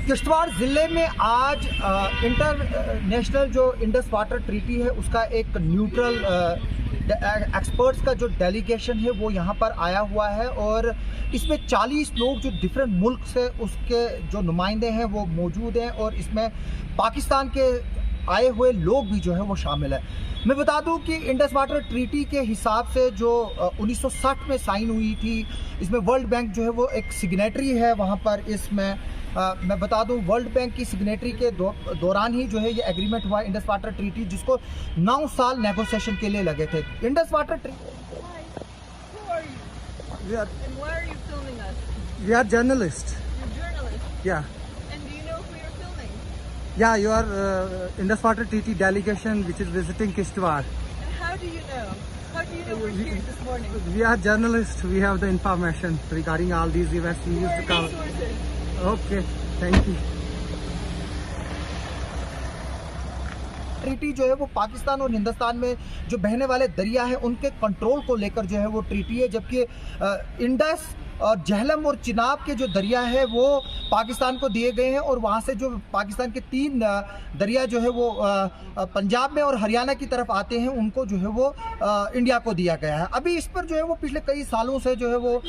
किश्तवाड़ ज़िले में आज इंटरनेशनल जो इंडस वाटर ट्रीटी है उसका एक न्यूट्रल एक्सपर्ट्स का जो डेलीगेशन है वो यहाँ पर आया हुआ है और इसमें 40 लोग जो डिफरेंट मुल्क से उसके जो नुमाइंदे हैं वो मौजूद हैं और इसमें पाकिस्तान के आए हुए लोग भी जो है वो शामिल है। मैं बता दूं कि इंडस वाटर ट्रीटी के हिसाब से जो 1960 में साइन हुई थी, इसमें वर्ल्ड बैंक जो है वो एक सिग्नेटरी है वहाँ पर। इसमें मैं बता दूं वर्ल्ड बैंक की सिग्नेटरी के दौरान ही जो है ये एग्रीमेंट हुआ इंडस वाटर ट्रीटी, जिसको 9 साल नेगोशिएशन के लिए लगे थे। Indus water treaty We are journalists. You're journalists. Yeah. And do you know who you're filming? Yeah, you are Indus Water Treaty delegation which is visiting Kishtwar. And how do you know? How do you know we're here this morning? We are journalists. We have the information regarding all these events. We used to Who are cover. your sources? Okay, thank you. Treaty जो है वो पाकिस्तान और हिंदुस्तान में जो बहने वाले दरिया है उनके कंट्रोल को लेकर जो है वो ट्रीटी है, जबकि इंडस और झेलम और चिनाब के जो दरिया है वो पाकिस्तान को दिए गए हैं और वहाँ से जो पाकिस्तान के 3 दरिया जो है वो पंजाब में और हरियाणा की तरफ आते हैं उनको जो है वो इंडिया को दिया गया है। अभी इस पर जो है वो पिछले कई सालों से जो है वो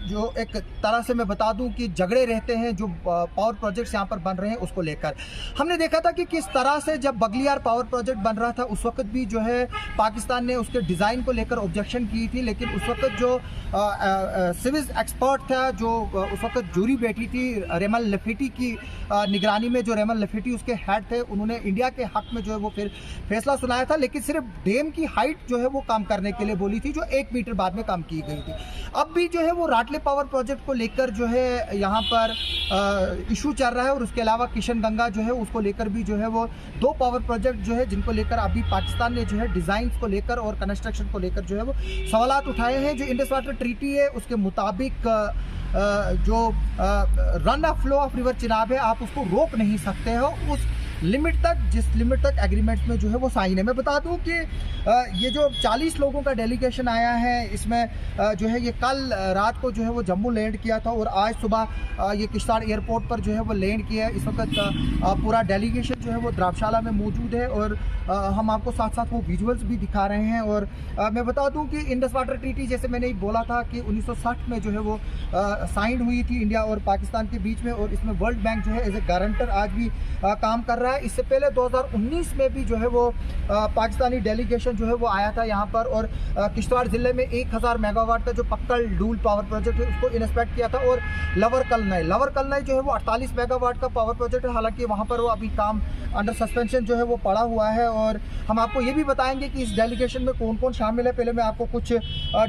जो एक तरह से मैं बता दूं कि झगड़े रहते हैं जो पावर प्रोजेक्ट्स यहाँ पर बन रहे हैं उसको लेकर। हमने देखा था कि किस तरह से जब बगलियार पावर प्रोजेक्ट बन रहा था उस वक्त भी जो है पाकिस्तान ने उसके डिज़ाइन को लेकर ऑब्जेक्शन की थी, लेकिन उस वक्त जो सिविल एक्सपर्ट था, जो उस वक्त जूरी बैठी थी रेमल लफेटी की निगरानी में, जो रेमल लफेटी उसके हेड थे, उन्होंने इंडिया के हक में जो है वो फिर फैसला सुनाया था, लेकिन सिर्फ डैम की हाइट जो है वो काम करने के लिए बोली थी, जो 1 मीटर बाद में काम की गई थी। अब भी जो है वो राटले पावर प्रोजेक्ट को लेकर जो है यहाँ पर इशू चल रहा है और उसके अलावा किशन गंगा जो है उसको लेकर भी जो है वो 2 पावर प्रोजेक्ट जो है जिनको लेकर अभी पाकिस्तान ने जो है डिज़ाइंस को लेकर और कंस्ट्रक्शन को लेकर जो है वो सवालात उठाए हैं। जो इंडस वाटर ट्रीटी है उसके मुताबिक जो run of flow of river Chenab है आप उसको रोक नहीं सकते हो उस लिमिट तक, जिस लिमिट तक एग्रीमेंट में जो है वो साइन है। मैं बता दूं कि ये जो 40 लोगों का डेलीगेशन आया है इसमें जो है ये कल रात को जो है वो जम्मू लैंड किया था और आज सुबह ये किश्तवाड़ एयरपोर्ट पर जो है वो लैंड किया है। इस वक्त पूरा डेलीगेशन जो है वो द्राबशाला में मौजूद है और हम आपको साथ साथ वो विजुअल्स भी दिखा रहे हैं। और मैं बता दूं कि इंडस वाटर ट्रीटी जैसे मैंने बोला था कि 1960 में जो है वो साइन हुई थी इंडिया और पाकिस्तान के बीच में और इसमें वर्ल्ड बैंक जो है एज ए गारंटर आज भी काम कर रहा है। इससे पहले 2019 में भी जो है वो पाकिस्तानी डेलीगेशन जो है वो आया था यहाँ पर और किश्तवाड़ ज़िले में 1000 मेगावाट का जो पक्कल डूल पावर प्रोजेक्ट है उसको इंस्पेक्ट किया था। और लवर कलनई जो है वो 48 मेगावाट का पावर प्रोजेक्ट है, हालांकि वहाँ पर वो अभी काम अंडर सस्पेंशन जो है वो पड़ा हुआ है। और हम आपको ये भी बताएंगे कि इस डेलीगेशन में कौन कौन शामिल है। पहले मैं आपको कुछ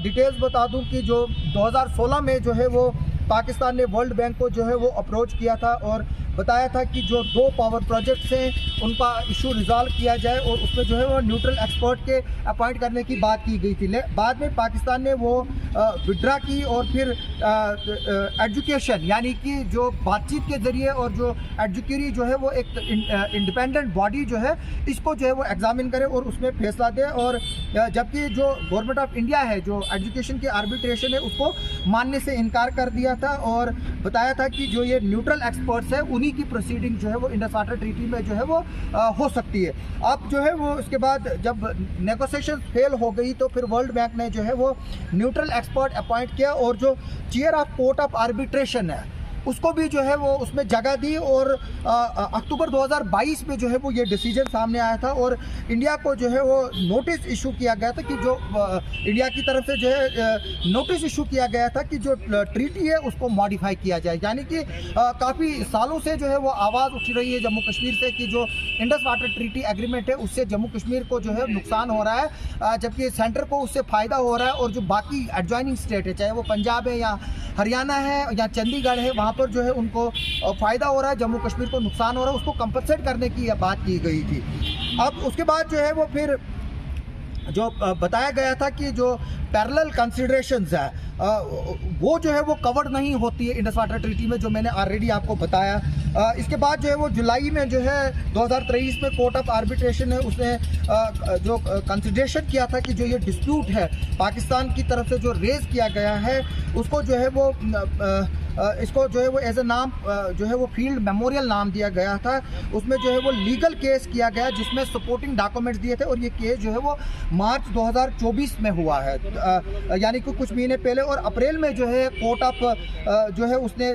डिटेल्स बता दूं कि जो 2016 में जो है वो पाकिस्तान ने वर्ल्ड बैंक को जो है वो अप्रोच किया था और बताया था कि जो 2 पावर प्रोजेक्ट्स हैं उनका इशू रिजॉल्व किया जाए और उसमें जो है वो न्यूट्रल एक्सपर्ट के अपॉइंट करने की बात की गई थी। बाद में पाकिस्तान ने वो विड्रा की और फिर एजुकेशन यानी कि जो बातचीत के ज़रिए और जो एजुकेरी जो है वो एक इंडिपेंडेंट बॉडी जो है इसको जो है वो एग्जामिन करे और उसमें फैसला दे। और जबकि जो गवर्नमेंट ऑफ इंडिया है जो एजुकेशन के आर्बिट्रेशन है उसको मानने से इनकार कर दिया था और बताया था कि जो ये न्यूट्रल एक्सपर्ट्स है उन्हीं की प्रोसीडिंग जो है वो इंडस वाटर ट्रीटी में जो है वो हो सकती है। अब जो है वो उसके बाद जब नेगोशिएशन फेल हो गई तो फिर वर्ल्ड बैंक ने जो है वो न्यूट्रल एक्सपर्ट अपॉइंट किया और जो chair of court of arbitration है उसको भी जो है वो उसमें जगह दी और अक्टूबर 2022 में जो है वो ये डिसीजन सामने आया था और इंडिया को जो है वो नोटिस इशू किया गया था कि जो इंडिया की तरफ से जो है नोटिस इशू किया गया था कि जो ट्रीटी है उसको मॉडिफाई किया जाए। यानी कि काफ़ी सालों से जो है वो आवाज़ उठ रही है जम्मू कश्मीर से कि जो इंडस वाटर ट्रीटी एग्रीमेंट है उससे जम्मू कश्मीर को जो है नुकसान हो रहा है, जबकि सेंटर को उससे फ़ायदा हो रहा है और जो बाकी एडजॉइनिंग स्टेट है चाहे वो पंजाब है या हरियाणा है या चंडीगढ़ है वहाँ पर जो है उनको फ़ायदा हो रहा है, जम्मू कश्मीर को नुकसान हो रहा है, उसको कंपनसेट करने की बात की गई थी। अब उसके बाद जो है वो फिर जो बताया गया था कि जो पैरेलल कंसिडरेशंस है वो जो है वो कवर्ड नहीं होती है इंडस वाटर ट्रीटी में, जो मैंने ऑलरेडी आपको बताया। इसके बाद जो है वो जुलाई में जो है 2023 में कोर्ट ऑफ आर्बिट्रेशन है उसने जो कंसिडरेशन किया था कि जो ये डिस्प्यूट है पाकिस्तान की तरफ से जो रेज किया गया है उसको जो है वो इसको जो है वो एज ए नाम जो है वो फील्ड मेमोरियल नाम दिया गया था। उसमें जो है वो लीगल केस किया गया जिसमें सपोर्टिंग डॉक्यूमेंट्स दिए थे और ये केस जो है वो मार्च 2024 में हुआ है, यानी कि कुछ महीने पहले। और अप्रैल में जो है कोर्ट ऑफ जो है उसने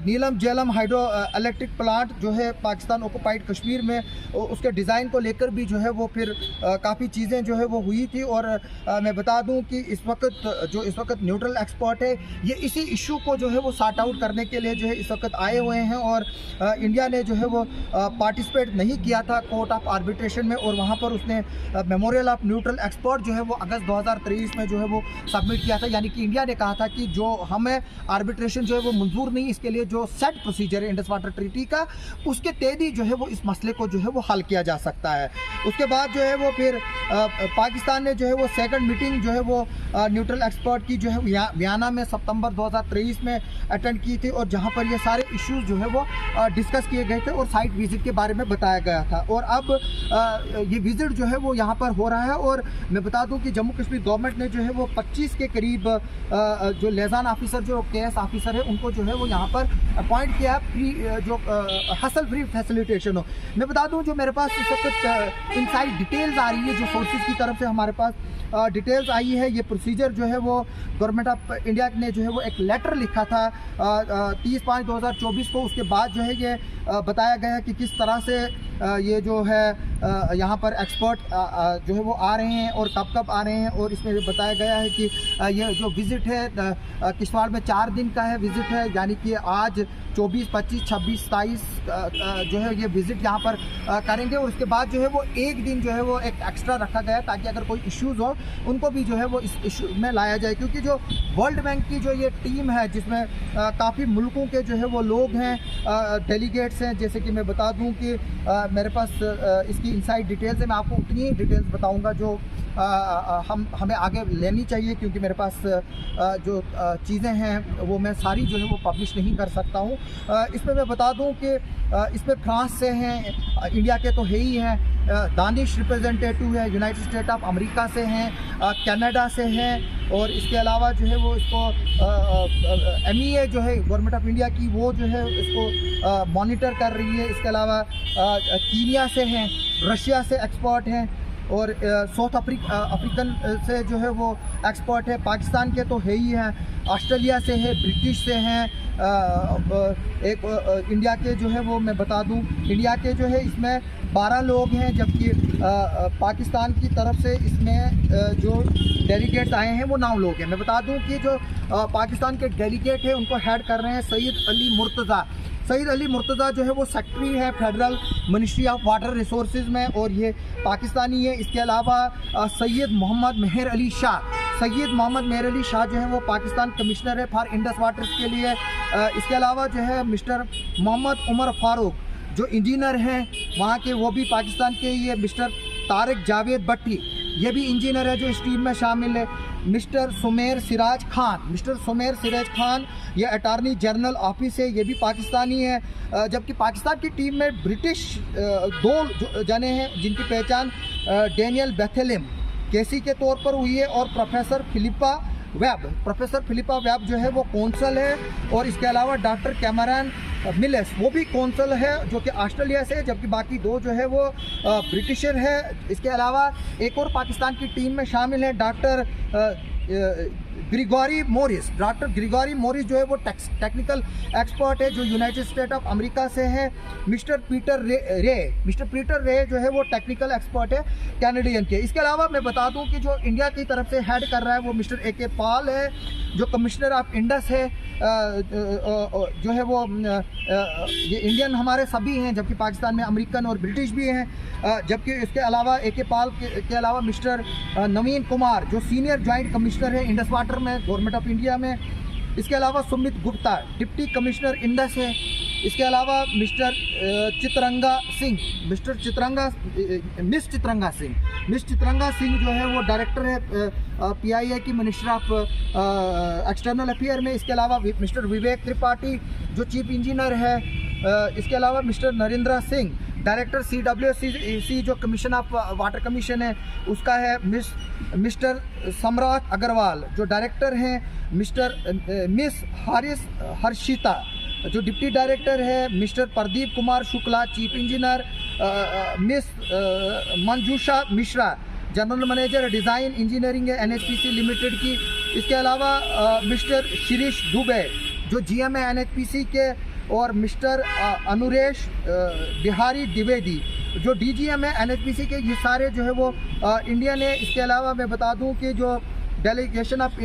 नीलम जेलम हाइड्रो इलेक्ट्रिक प्लांट जो है पाकिस्तान ऑक्युपाइड कश्मीर में उसके डिज़ाइन को लेकर भी जो है वो फिर काफ़ी चीज़ें जो है वो हुई थी। और मैं बता दूं कि इस वक्त न्यूट्रल एक्सपर्ट है ये इसी इशू को जो है वो सॉर्ट आउट करने के लिए जो है इस वक्त आए हुए हैं। और इंडिया ने जो है वो पार्टिसिपेट नहीं किया था कोर्ट ऑफ आर्बिट्रेशन में, और वहाँ पर उसने मेमोरियल ऑफ न्यूट्रल एक्सपर्ट जो है वो अगस्त 2023 में जो है वो सबमिट किया था। यानी कि इंडिया ने कहा था कि जो हमें आर्बिट्रेशन जो है वो मंजूर नहीं, इसके लिए जो सेट प्रोसीजर है इंडस वाटर ट्रीटी का उसके तहत ही जो है वो इस मसले को जो है वो हल किया जा सकता है। उसके बाद जो है वो फिर पाकिस्तान ने जो है वो सेकंड मीटिंग जो है वो न्यूट्रल एक्सपर्ट की जो है वियना में सितंबर 2023 में अटेंड की थी, और जहां पर ये सारे इश्यूज जो है वो डिस्कस किए गए थे और साइट विजिट के बारे में बताया गया था। और अब ये विजिट जो है वो यहाँ पर हो रहा है। और मैं बता दूं कि जम्मू कश्मीर गवर्नमेंट ने जो है वो 25 के करीब जो लेजान ऑफिसर जो केएस ऑफिसर है उनको जो है वो यहाँ पर अपॉइंट किया फ्री जो हसल फ्री फैसिलिटेशन हो। मैं बता दूं जो मेरे पास इस वक्त इनसाइड डिटेल्स आ रही है जो सोर्सेज की तरफ से हमारे पास डिटेल्स आई है। ये प्रोसीजर जो है वो गवर्नमेंट ऑफ इंडिया ने जो है वो एक लेटर लिखा था 30/5/2024 को। उसके बाद जो है ये बताया गया कि किस तरह से ये जो है यहाँ पर एक्सपर्ट जो है वो आ रहे हैं और कब कब आ रहे हैं। और इसमें बताया गया है कि ये जो विज़िट है किश्तवाड़ में 4 दिन का है विज़िट है, यानी कि आज 24, 25, 26, 27 जो है ये विज़िट यहाँ पर करेंगे। और उसके बाद जो है वो एक दिन जो है वो एक एक्स्ट्रा रखा गया ताकि अगर कोई इश्यूज़ हो उनको भी जो है वो इस इशू में लाया जाए, क्योंकि जो वर्ल्ड बैंक की जो ये टीम है जिसमें काफ़ी मुल्कों के जो है वो लोग हैं, डेलीगेट्स हैं। जैसे कि मैं बता दूं कि मेरे पास इसकी इनसाइड डिटेल्स है, मैं आपको उतनी ही डिटेल्स बताऊंगा जो हमें आगे लेनी चाहिए, क्योंकि मेरे पास जो चीज़ें हैं वो मैं सारी जो है वो पब्लिश नहीं कर सकता हूँ। इसमें मैं बता दूं कि इसमें फ्रांस से हैं, इंडिया के तो है ही हैं, दानिश रिप्रेजेंटेटिव है, यूनाइटेड स्टेट ऑफ अमेरिका से हैं, कनाडा से हैं, और इसके अलावा जो है वो इसको MEA जो है गवर्नमेंट ऑफ इंडिया की वो जो है इसको मॉनिटर कर रही है। इसके अलावा कीनिया से हैं, रशिया से एक्सपर्ट हैं, और साउथ अफ्रीकन से जो है वो एक्सपर्ट है। पाकिस्तान के तो है ही हैं, ऑस्ट्रेलिया से है, ब्रिटिश से हैं, एक इंडिया के जो है वो मैं बता दूं इंडिया के जो है इसमें 12 लोग हैं, जबकि पाकिस्तान की तरफ से इसमें जो डेलीगेट्स आए हैं वो 9 लोग हैं। मैं बता दूं कि जो पाकिस्तान के डेलीगेट हैं उनको हेड कर रहे हैं सैयद अली मुर्तज़ा। सैयद अली मुर्तज़ा जो है वो सेक्रेटरी है federal ministry of water resources में, और ये पाकिस्तानी है। इसके अलावा सैयद मोहम्मद मेहर अली शाह जो है वो पाकिस्तान कमिश्नर है फॉर इंडस वाटर्स के लिए। इसके अलावा जो है मिस्टर मोहम्मद उमर फारूक जो इंजीनियर हैं वहाँ के, वो भी पाकिस्तान के। ये मिस्टर तारिक जावेद भट्टी ये भी इंजीनियर है जो इस टीम में शामिल है। मिस्टर सुमेर सिराज खान ये अटॉर्नी जनरल ऑफिस है, ये भी पाकिस्तानी है। जबकि पाकिस्तान की टीम में ब्रिटिश 2 जने हैं जिनकी पहचान डेनियल बेथेलिम केसी के तौर पर हुई है, और प्रोफेसर फिलिपा वेब जो है वो कौंसल है। और इसके अलावा डॉक्टर कैमरन मिलेस वो भी कौंसल है जो कि ऑस्ट्रेलिया से है, जबकि बाकी 2 जो है वो ब्रिटिशर है। इसके अलावा एक और पाकिस्तान की टीम में शामिल है डॉक्टर ग्रिगोरी मोरिस जो है वो टेक्निकल एक्सपर्ट है जो यूनाइटेड स्टेट ऑफ अमेरिका से है। मिस्टर पीटर रे जो है वो टेक्निकल एक्सपर्ट है कैनेडियन के। इसके अलावा मैं बता दूं कि जो इंडिया की तरफ से हेड कर रहा है वो मिस्टर AK पाल है जो कमिश्नर ऑफ इंडस है। जो है वो ये इंडियन हमारे सभी हैं, जबकि पाकिस्तान में अमेरिकन और ब्रिटिश भी हैं। जबकि इसके अलावा AK पाल के अलावा मिस्टर नवीन कुमार जो सीनियर जॉइंट कमिश्नर है इंडस वाटर में गवर्नमेंट ऑफ इंडिया में। इसके अलावा Sumit Gupta deputy commissioner Indus है। इसके अलावा मिस चित्रंगा सिंह जो है वो डायरेक्टर है PIA की मिनिस्टर ऑफ एक्सटर्नल अफेयर में। इसके अलावा मिस्टर विवेक त्रिपाठी जो चीफ इंजीनियर है। इसके अलावा mister Narendra Singh director CWSC जो कमीशन ऑफ वाटर कमीशन है उसका है मिस्टर सम्राट अग्रवाल। जो डायरेक्टर हैं मिस हर्षिता। जो डिप्टी डायरेक्टर है mister Pradeep Kumar Shukla. Chief engineer miss Manjusha Mishra. General manager design engineering है NHPC लिमिटेड की। इसके अलावा मिस्टर शिरीष दुबे जो GM है NHPC के, और मिस्टर अनुरेश बिहारी द्विवेदी जो DGM है NHPC के। ये सारे जो है वो इंडियन है। इसके अलावा मैं बता दूं कि जो डेलीगेशन ऑफ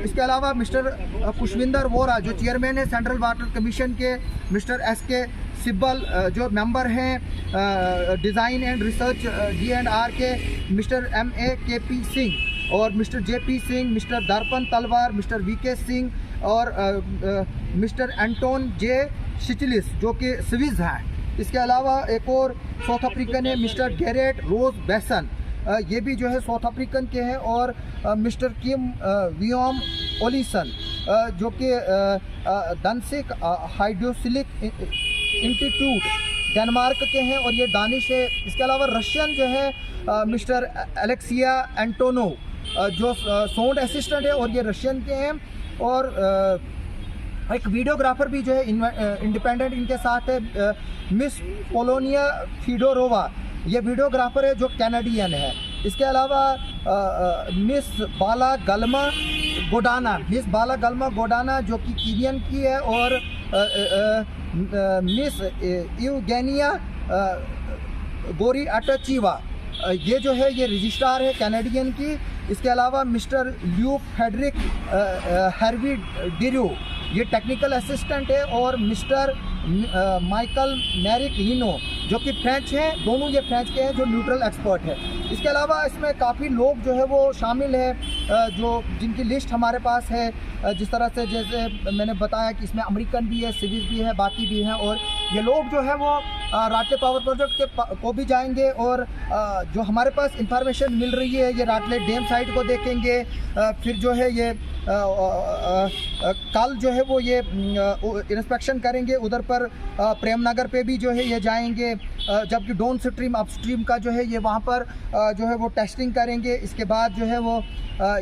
इसके अलावा मिस्टर पुष्पिंदर वोरा जो चेयरमैन है सेंट्रल वाटर कमीशन के, मिस्टर SK सिब्बल जो मेंबर हैं डिज़ाइन एंड रिसर्च D&R के, मिस्टर MAKP सिंह और मिस्टर JP सिंह, मिस्टर दर्पण तलवार, मिस्टर VK सिंह और मिस्टर एंटोन J शिचलिस जो कि स्विस हैं। इसके अलावा एक और साउथ अफ्रीकन है मिस्टर गेरेट रोज बेसन, ये भी जो है साउथ अफ्रीकन के हैं, और मिस्टर किम वियम ओलिसन जो कि दनसिक हाइड्रोसिलिक इंस्टीट्यूट डेनमार्क के हैं, और ये दानिश है। इसके अलावा रशियन जो है मिस्टर एलेक्सिया एंटोनो जो साउंड असिस्टेंट है और ये रशियन के हैं, और एक वीडियोग्राफर भी जो है इंडिपेंडेंट इनके साथ है मिस पोलोनिया फिडोरोवा, ये वीडियोग्राफर है जो कैनेडियन है। इसके अलावा मिस बाला गल्मा गोडाना जो कि कीनियन की है, और मिस यूगेनिया गोरी अटचीवा ये जो है ये रजिस्ट्रार है कैनेडियन की। इसके अलावा मिस्टर ल्यू फेडरिक हैरवी डिरू ये टेक्निकल असिस्टेंट है, और मिस्टर माइकल मैरिक हिनो जो कि फ्रेंच हैं, दोनों ये फ्रेंच के हैं जो न्यूट्रल एक्सपर्ट है। इसके अलावा इसमें काफ़ी लोग जो है वो शामिल है जो जिनकी लिस्ट हमारे पास है, जिस तरह से जैसे मैंने बताया कि इसमें अमेरिकन भी है, सिविल भी है, बाकी भी हैं, और ये लोग जो है वो राटले पावर प्रोजेक्ट के को भी जाएंगे, और जो हमारे पास इंफॉर्मेशन मिल रही है ये राटले डैम साइट को देखेंगे। फिर जो है ये कल जो है वो ये इंस्पेक्शन करेंगे उधर पर प्रेमनगर पे भी जो है ये जाएंगे, जबकि डाउन स्ट्रीम अपस्ट्रीम का जो है ये वहाँ पर जो है वो टेस्टिंग करेंगे। इसके बाद जो है वो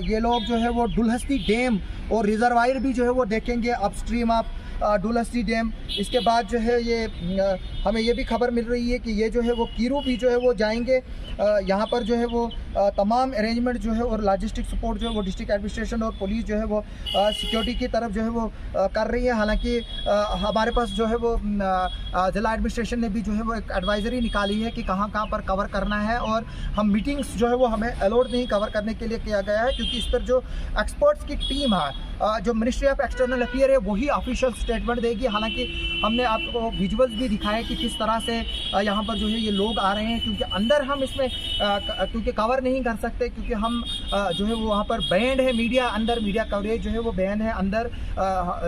ये लोग जो है वो डुलहस्ती डैम और रिजर्वायर भी जो है वो देखेंगे अपस्ट्रीम ऑफ डुलहस्ती डैम। इसके बाद जो है ये हमें ये भी खबर मिल रही है कि ये जो है वो कीरू भी जो है वो जाएंगे। यहाँ पर जो है वो तमाम अरेंजमेंट जो है और लॉजिस्टिक सपोर्ट जो है वो डिस्ट्रिक्ट एडमिनिस्ट्रेशन और पुलिस जो है वो सिक्योरिटी की तरफ जो है वो कर रही है। हालांकि हमारे पास जो है वो ज़िला एडमिनिस्ट्रेशन ने भी जो है वो एक एडवाइजरी निकाली है कि कहाँ पर कवर करना है, और हम मीटिंग्स जो है वो हमें अलाउड नहीं कवर करने के लिए किया गया है, क्योंकि इस पर जो एक्सपर्ट्स की टीम है जो मिनिस्ट्री ऑफ एक्सटर्नल अफेयर है वही ऑफिशियल स्टेटमेंट देगी। हालांकि हमने आपको विजुअल्स भी दिखाए कि किस तरह से यहाँ पर जो है ये लोग आ रहे हैं, क्योंकि अंदर हम इसमें क्योंकि कवर नहीं कर सकते, क्योंकि हम जो है वो वहाँ पर बैन है मीडिया, अंदर मीडिया कवरेज जो है वो बैन है। अंदर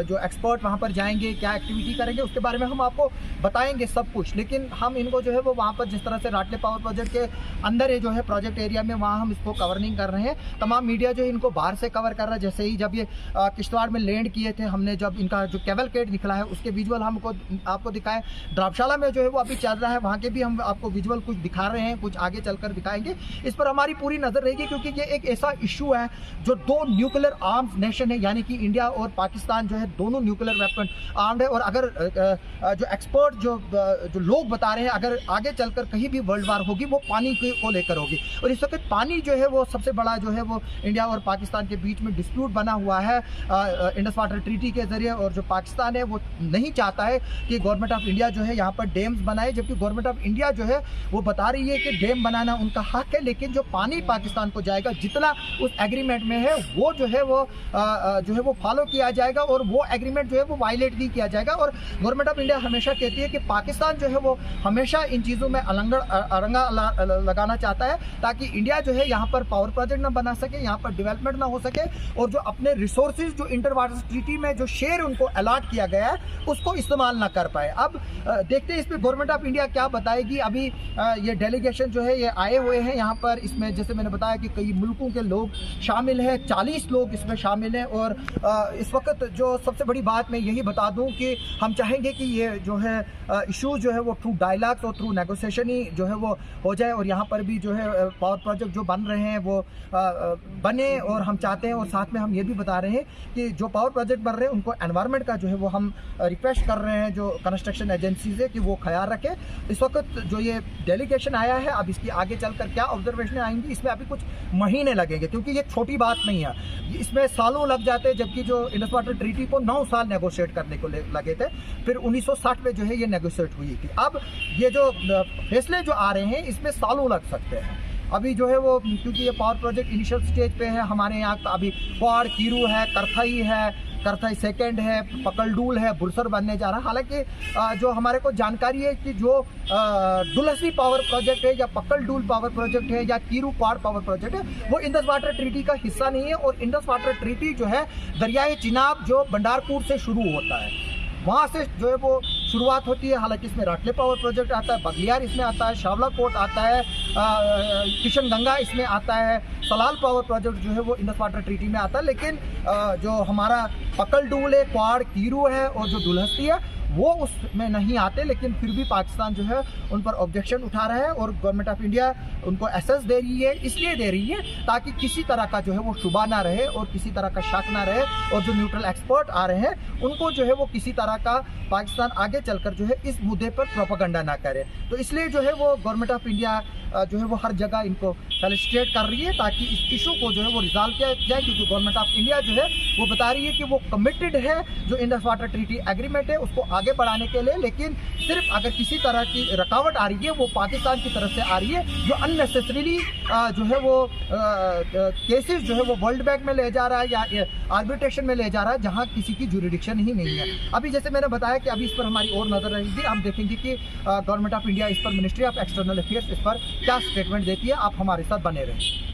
जो एक्सपर्ट वहाँ पर जाएंगे, क्या एक्टिविटी करेंगे, उसके बारे में हम आपको बताएंगे सब कुछ, लेकिन हम इनको जो है वो वहाँ पर जिस तरह से राटले पावर प्रोजेक्ट के अंदर ये जो है प्रोजेक्ट एरिया में वहाँ हम इसको कवर नहीं कर रहे हैं। तमाम मीडिया जो है इनको बाहर से कवर कर रहा है। जैसे ही जब ये किश्तवाड़ में लैंड किए थे, हमने जब इनका जो कैवलकेड निकला है उसके विजुअल हमको आपको दिखाए। ड्राबशाला में जो है वो अभी चल रहा है, वहाँ के भी हम आपको विजुअल कुछ दिखा रहे हैं, कुछ आगे चलकर दिखाएंगे। इस पर हमारी पूरी नज़र रहेगी, क्योंकि ये एक ऐसा इशू है जो दो न्यूक्लियर आर्म्स नेशन है, यानी कि इंडिया और पाकिस्तान जो है दोनों न्यूक्लियर वेपन आर्म्ड है। और अगर जो एक्सपर्ट जो लोग बता रहे हैं अगर आगे चलकर कहीं भी वर्ल्ड वार होगी वो पानी को लेकर होगी, और इस वक्त पानी जो है वो सबसे बड़ा जो है वो इंडिया और पाकिस्तान के बीच में डिस्प्यूट बना हुआ है इंडस वाटर ट्रीटी के जरिए। और जो पाकिस्तान है वो नहीं चाहता है कि गवर्नमेंट ऑफ इंडिया जो है यहाँ पर डैम्स बनाए, जबकि गवर्नमेंट ऑफ इंडिया जो है वो बता रही है कि डैम बनाना उनका हक है, लेकिन जो पानी पाकिस्तान को जाएगा जितना उस एग्रीमेंट में है वो जो है वो फॉलो किया जाएगा, और वो एग्रीमेंट जो है वो वायलेट नहीं किया जाएगा। और गवर्नमेंट ऑफ इंडिया हमेशा कहती है कि पाकिस्तान जो है वो हमेशा इन चीज़ों में अरंगा लगाना चाहता है, ताकि इंडिया जो है यहाँ पर पावर प्रोजेक्ट ना बना सके, यहाँ पर डेवलपमेंट ना हो सके, और जो अपने रिसोर्स फोर्सेस जो इंटर वाटर ट्रीटी में जो शेयर उनको अलॉट किया गया है उसको इस्तेमाल ना कर पाए। अब देखते हैं इस पर गवर्नमेंट ऑफ इंडिया क्या बताएगी। अभी ये डेलीगेशन जो है ये आए हुए हैं यहाँ पर, इसमें जैसे मैंने बताया कि कई मुल्कों के लोग शामिल हैं, 40 लोग इसमें शामिल हैं। और इस वक्त जो सबसे बड़ी बात मैं यही बता दूं कि हम चाहेंगे कि ये जो है इशू जो है वो थ्रू डायलॉग्स और थ्रू नेगोशिएशन ही जो है वो हो जाए, और यहाँ पर भी जो है पावर प्रोजेक्ट जो बन रहे हैं वो बने, और हम चाहते हैं। और साथ में हम ये भी बता रहे हैं कि जो पावर प्रोजेक्ट बन रहे हैं उनको एनवायरनमेंट का जो है वो हम रिक्वेस्ट कर रहे हैं जो कंस्ट्रक्शन एजेंसी से कि वो ख्याल रखें। इस वक्त जो ये डेलीगेशन आया है, अब इसकी आगे चलकर क्या ऑब्जर्वेशन आएंगी इसमें अभी कुछ महीने लगेंगे, क्योंकि ये छोटी बात नहीं है, इसमें सालों लग जाते हैं। जबकि जो इंडस वाटर ट्रीटी को 9 साल नेगोशिएट करने को लगे थे, फिर 1960 में जो है ये नेगोशिएट हुई थी। अब ये जो फैसले जो आ रहे हैं इसमें सालों लग सकते हैं। अभी जो है वो क्योंकि ये पावर प्रोजेक्ट इनिशियल स्टेज पे है, हमारे यहाँ अभी क्वाड कीरू है, करथई है, करथई सेकंड है, पकलडूल है, बुरसर बनने जा रहा है। हालांकि जो हमारे को जानकारी है कि जो दुलहसी पावर प्रोजेक्ट है या पकलडूल पावर प्रोजेक्ट है या कीरू क्वाड पावर प्रोजेक्ट है वो इंडस वाटर ट्रीटी का हिस्सा नहीं है। और इंडस वाटर ट्रीटी जो है दरियाए चिनाब जो बंडारपुर से शुरू होता है, वहाँ से जो है वो शुरुआत होती है। हालांकि इसमें राटले पावर प्रोजेक्ट आता है, बगलियार इसमें आता है, शावला कोट आता है, किशन गंगा इसमें आता है, सलाल पावर प्रोजेक्ट जो है वो इंडस वाटर ट्रीटी में आता है। लेकिन जो हमारा पकलडूल है, क्वाड कीरू है और जो दुलहसी है वो उसमें नहीं आते। लेकिन फिर भी पाकिस्तान जो है उन पर ऑब्जेक्शन उठा रहा है और गवर्नमेंट ऑफ इंडिया उनको एसेस दे रही है, इसलिए दे रही है ताकि किसी तरह का जो है वो शुबा ना रहे और किसी तरह का शक ना रहे, और जो न्यूट्रल एक्सपर्ट आ रहे हैं उनको जो है वो किसी तरह का पाकिस्तान आगे चलकर जो है इस मुद्दे पर प्रोपेगेंडा ना करे। तो इसलिए जो है वो गवर्नमेंट ऑफ इंडिया जो है वो हर जगह इनको फेलिसिटेट कर रही है ताकि इस इशू को जो है वो रिजॉल्व किया जाए, क्योंकि गवर्नमेंट ऑफ इंडिया जो है वो बता रही है कि वो कमिटेड है जो इंडस वाटर ट्रीटी एग्रीमेंट है उसको आगे बढ़ाने के लिए। लेकिन सिर्फ अगर किसी तरह की रुकावट आ रही है वो पाकिस्तान की तरफ से आ रही है जो अननेसेसरीली जो है वो केसेस जो है वो वर्ल्ड बैंक में ले जा रहा है या आर्बिट्रेशन में ले जा रहा है जहाँ किसी की जुरिडिक्शन ही नहीं है। अभी जैसे मैंने बताया कि अभी इस पर हमारी और नजर रहेगी, हम देखेंगे कि गवर्नमेंट ऑफ इंडिया इस पर, मिनिस्ट्री ऑफ एक्सटर्नल अफेयर्स इस पर क्या स्टेटमेंट देती है। आप हमारे साथ बने रहें।